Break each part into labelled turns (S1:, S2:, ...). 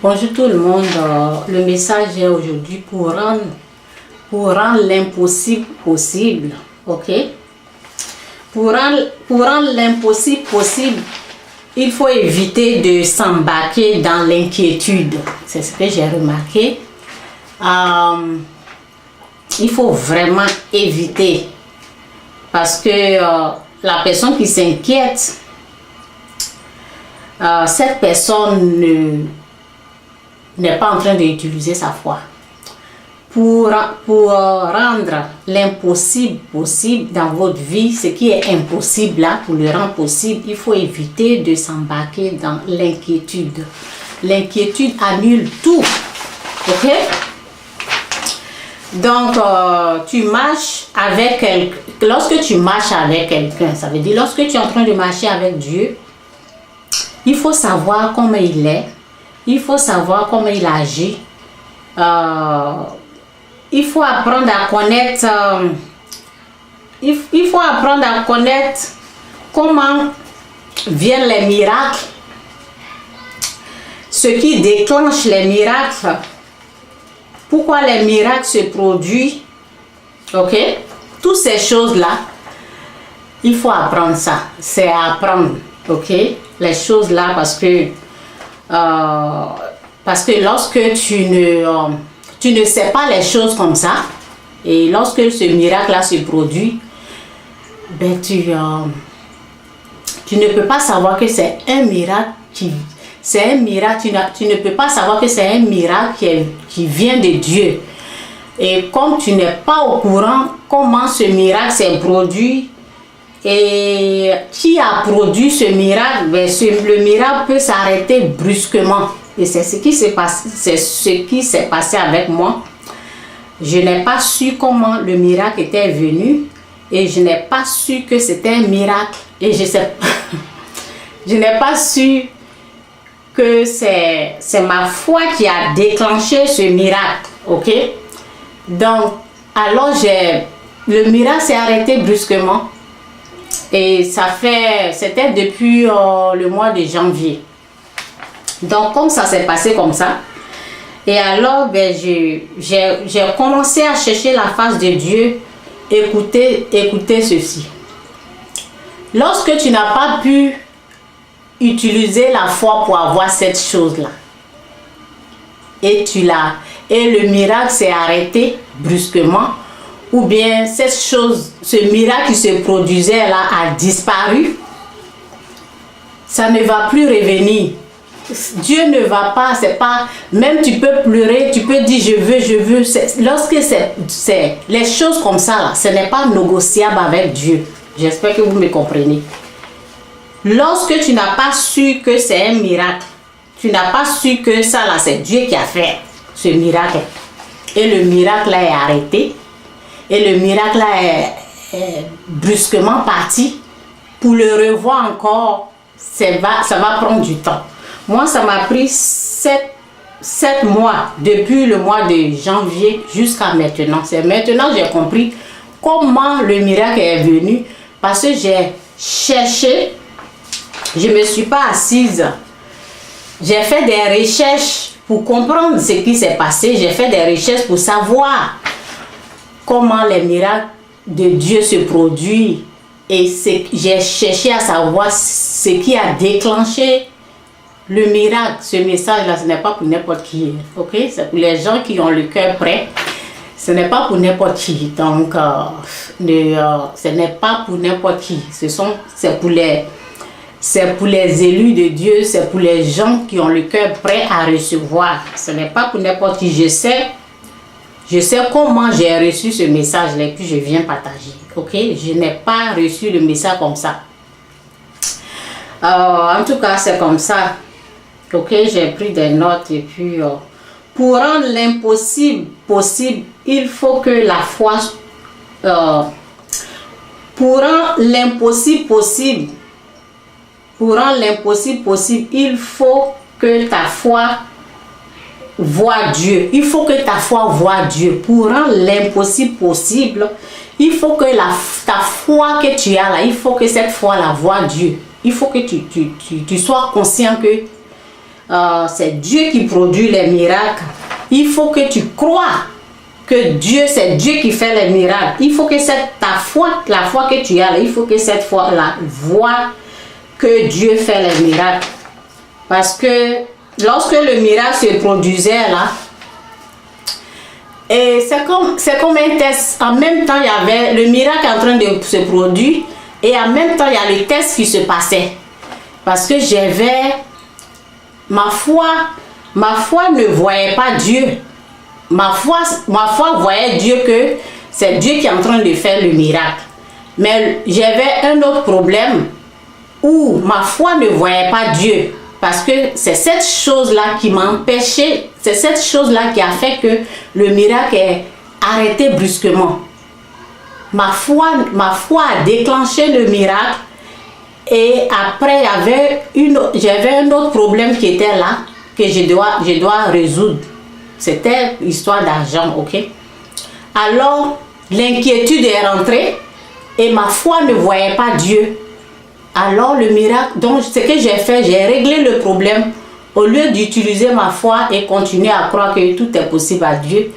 S1: Bonjour tout le monde. Le message est aujourd'hui pour rendre l'impossible possible. Ok? Pour rendre l'impossible possible, il faut éviter de s'embarquer dans l'inquiétude. C'est ce que j'ai remarqué. Il faut vraiment éviter. Parce que la personne qui s'inquiète, cette personne n'est pas en train d'utiliser sa foi. Pour rendre l'impossible possible dans votre vie, ce qui est impossible là, pour le rendre possible, il faut éviter de s'embarquer dans l'inquiétude. L'inquiétude annule tout. Ok? Donc, tu marches avec quelqu'un. Lorsque tu marches avec quelqu'un, ça veut dire lorsque tu es en train de marcher avec Dieu, il faut savoir comment il est. Il faut savoir comment il agit. Il faut apprendre à connaître. Il faut apprendre à connaître comment viennent les miracles. Ce qui déclenche les miracles. Pourquoi les miracles se produisent. Ok? Toutes ces choses-là, il faut apprendre ça. C'est à apprendre. Ok? Les choses-là parce que lorsque tu ne sais pas les choses comme ça, et lorsque ce miracle-là se produit, ben tu ne peux pas savoir que c'est un miracle c'est un miracle, tu ne peux pas savoir que c'est un miracle qui vient de Dieu. Et comme tu n'es pas au courant comment ce miracle s'est produit, et qui a produit ce miracle, ben le miracle peut s'arrêter brusquement. Et c'est ce qui s'est passé avec moi. Je n'ai pas su comment le miracle était venu. Et je n'ai pas su que c'était un miracle. Et je n'ai pas su que c'est ma foi qui a déclenché ce miracle. Ok? Donc, alors le miracle s'est arrêté brusquement. Et c'était depuis le mois de janvier. Donc, comme ça s'est passé comme ça, et alors, ben, j'ai commencé à chercher la face de Dieu. Écoutez ceci. Lorsque tu n'as pas pu utiliser la foi pour avoir cette chose-là, et le miracle s'est arrêté brusquement, ou bien ce miracle qui se produisait là a disparu, ça ne va plus revenir. Dieu ne va pas, c'est pas, même tu peux pleurer, tu peux dire je veux, lorsque c'est les choses comme ça là, ce n'est pas négociable avec Dieu. J'espère que vous me comprenez. Lorsque tu n'as pas su que c'est un miracle, tu n'as pas su que ça là, c'est Dieu qui a fait ce miracle, et le miracle là est arrêté, et le miracle là est brusquement parti, pour le revoir encore, ça va prendre du temps. Moi, ça m'a pris 7 mois, depuis le mois de janvier jusqu'à maintenant. C'est maintenant que j'ai compris comment le miracle est venu, parce que j'ai cherché, je ne me suis pas assise. J'ai fait des recherches pour comprendre ce qui s'est passé. J'ai fait des recherches pour savoir comment les miracles de Dieu se produisent. Et j'ai cherché à savoir ce qui a déclenché le miracle. Ce message-là, ce n'est pas pour n'importe qui. Ok? C'est pour les gens qui ont le cœur prêt. Ce n'est pas pour n'importe qui. Donc, ce n'est pas pour n'importe qui. C'est pour les élus de Dieu. C'est pour les gens qui ont le cœur prêt à recevoir. Ce n'est pas pour n'importe qui. Je sais comment j'ai reçu ce message-là et puis je viens partager. Ok? Je n'ai pas reçu le message comme ça. En tout cas, c'est comme ça. Ok, j'ai pris des notes et puis pour rendre l'impossible possible, il faut que la foi pour rendre l'impossible possible, il faut que ta foi voie Dieu. Il faut que ta foi voie Dieu. Pour rendre l'impossible possible, il faut que ta foi que tu as là, il faut que cette foi la voie Dieu. Il faut que tu sois conscient que c'est Dieu qui produit les miracles, il faut que tu crois que Dieu, c'est Dieu qui fait les miracles. Il faut que ta foi, la foi que tu as, il faut que cette foi-là voit que Dieu fait les miracles. Parce que lorsque le miracle se produisait là, et c'est comme un test. En même temps, il y avait le miracle en train de se produire et en même temps, il y a le test qui se passait. Parce que j'avais ma foi ne voyait pas Dieu. Ma foi voyait Dieu que c'est Dieu qui est en train de faire le miracle. Mais j'avais un autre problème où ma foi ne voyait pas Dieu. Parce que c'est cette chose-là qui m'a empêché, c'est cette chose-là qui a fait que le miracle est arrêté brusquement. Ma foi a déclenché le miracle et après j'avais un autre problème qui était là que je dois résoudre. C'était l'histoire d'argent, ok? Alors, l'inquiétude est rentrée et ma foi ne voyait pas Dieu. Alors, le miracle, donc ce que j'ai fait, j'ai réglé le problème. Au lieu d'utiliser ma foi et continuer à croire que tout est possible à Dieu.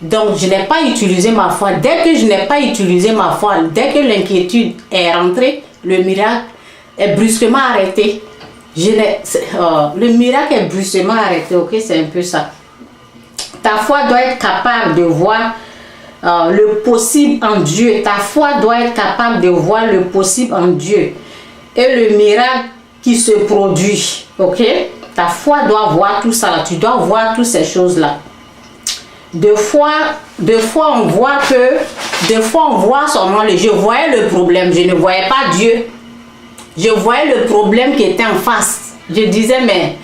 S1: Donc, je n'ai pas utilisé ma foi. Dès que je n'ai pas utilisé ma foi, dès que l'inquiétude est rentrée, le miracle est brusquement arrêté. Le miracle est brusquement arrêté, ok? C'est un peu ça. Ta foi doit être capable de voir le possible en Dieu. Ta foi doit être capable de voir le possible en Dieu. Et le miracle qui se produit, ok? Ta foi doit voir tout ça, tu dois voir toutes ces choses-là. Deux fois on voit seulement je voyais le problème, je ne voyais pas Dieu. Je voyais le problème qui était en face. Je disais, mais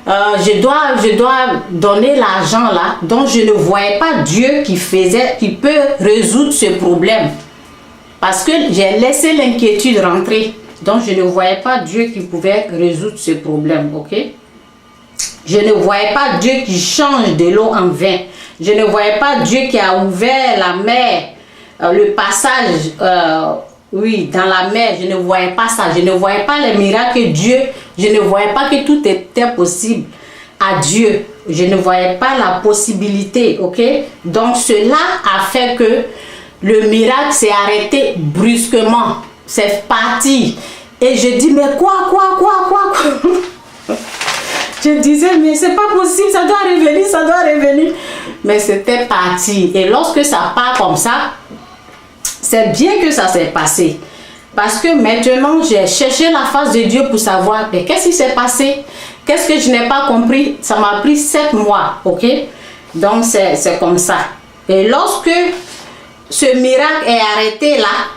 S1: je dois donner l'argent là, donc je ne voyais pas Dieu qui peut résoudre ce problème. Parce que j'ai laissé l'inquiétude rentrer. Donc, je ne voyais pas Dieu qui pouvait résoudre ce problème, ok? Je ne voyais pas Dieu qui change de l'eau en vin. Je ne voyais pas Dieu qui a ouvert la mer, le passage, dans la mer. Je ne voyais pas ça. Je ne voyais pas les miracles de Dieu. Je ne voyais pas que tout était possible à Dieu. Je ne voyais pas la possibilité, ok? Donc, cela a fait que le miracle s'est arrêté brusquement. C'est parti. Et je dis, mais quoi? Je disais, mais c'est pas possible, ça doit revenir. Mais c'était parti. Et lorsque ça part comme ça, c'est bien que ça s'est passé. Parce que maintenant, j'ai cherché la face de Dieu pour savoir, mais qu'est-ce qui s'est passé? Qu'est-ce que je n'ai pas compris? Ça m'a pris 7 mois, ok? Donc, c'est comme ça. Et lorsque ce miracle est arrêté là,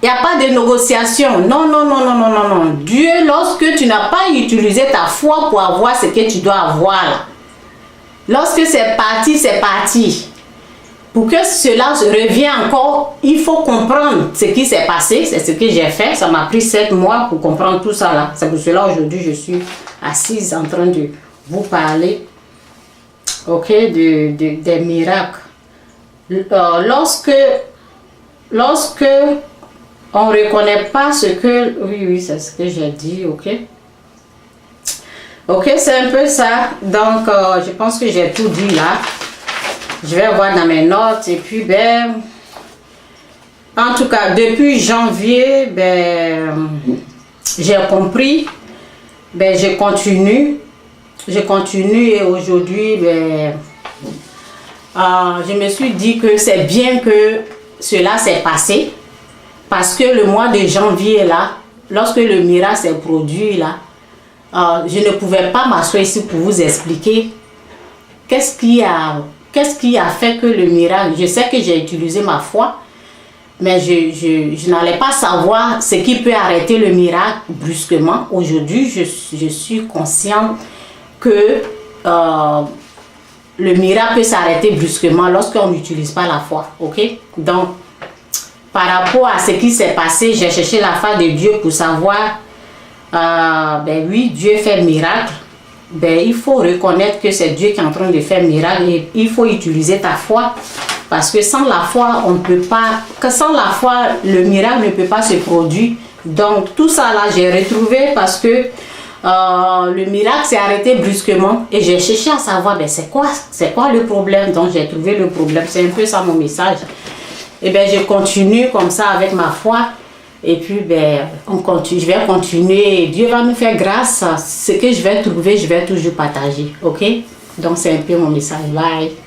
S1: il n'y a pas de négociation. Non. Dieu, lorsque tu n'as pas utilisé ta foi pour avoir ce que tu dois avoir là, lorsque c'est parti, c'est parti. Pour que cela revienne encore, il faut comprendre ce qui s'est passé. C'est ce que j'ai fait. Ça m'a pris 7 mois pour comprendre tout ça là. C'est pour cela aujourd'hui je suis assise en train de vous parler, ok, des miracles. Lorsque on ne reconnaît pas ce que... Oui, c'est ce que j'ai dit, ok. Ok, c'est un peu ça. Donc, je pense que j'ai tout dit là. Je vais voir dans mes notes. Et puis, en tout cas, depuis janvier, j'ai compris. Je continue. Et aujourd'hui, je me suis dit que c'est bien que cela s'est passé. Parce que le mois de janvier, là, lorsque le miracle s'est produit, là, je ne pouvais pas m'asseoir ici pour vous expliquer qu'est-ce qui a fait que le miracle... Je sais que j'ai utilisé ma foi, mais je n'allais pas savoir ce qui peut arrêter le miracle brusquement. Aujourd'hui, je suis consciente que le miracle peut s'arrêter brusquement lorsqu'on n'utilise pas la foi, ok? Donc, par rapport à ce qui s'est passé, j'ai cherché la face de Dieu pour savoir, oui, Dieu fait miracle. Il faut reconnaître que c'est Dieu qui est en train de faire miracle et il faut utiliser ta foi. Parce que sans la foi, on ne peut pas, sans la foi, le miracle ne peut pas se produire. Donc tout ça là, j'ai retrouvé parce que le miracle s'est arrêté brusquement et j'ai cherché à savoir ben, c'est quoi le problème. Donc j'ai trouvé le problème, c'est un peu ça mon message. Et bien je continue comme ça avec ma foi. Et puis ben, je vais continuer. Dieu va nous faire grâce. Ce que je vais trouver, je vais toujours partager. Ok? Donc c'est un peu mon message. Bye.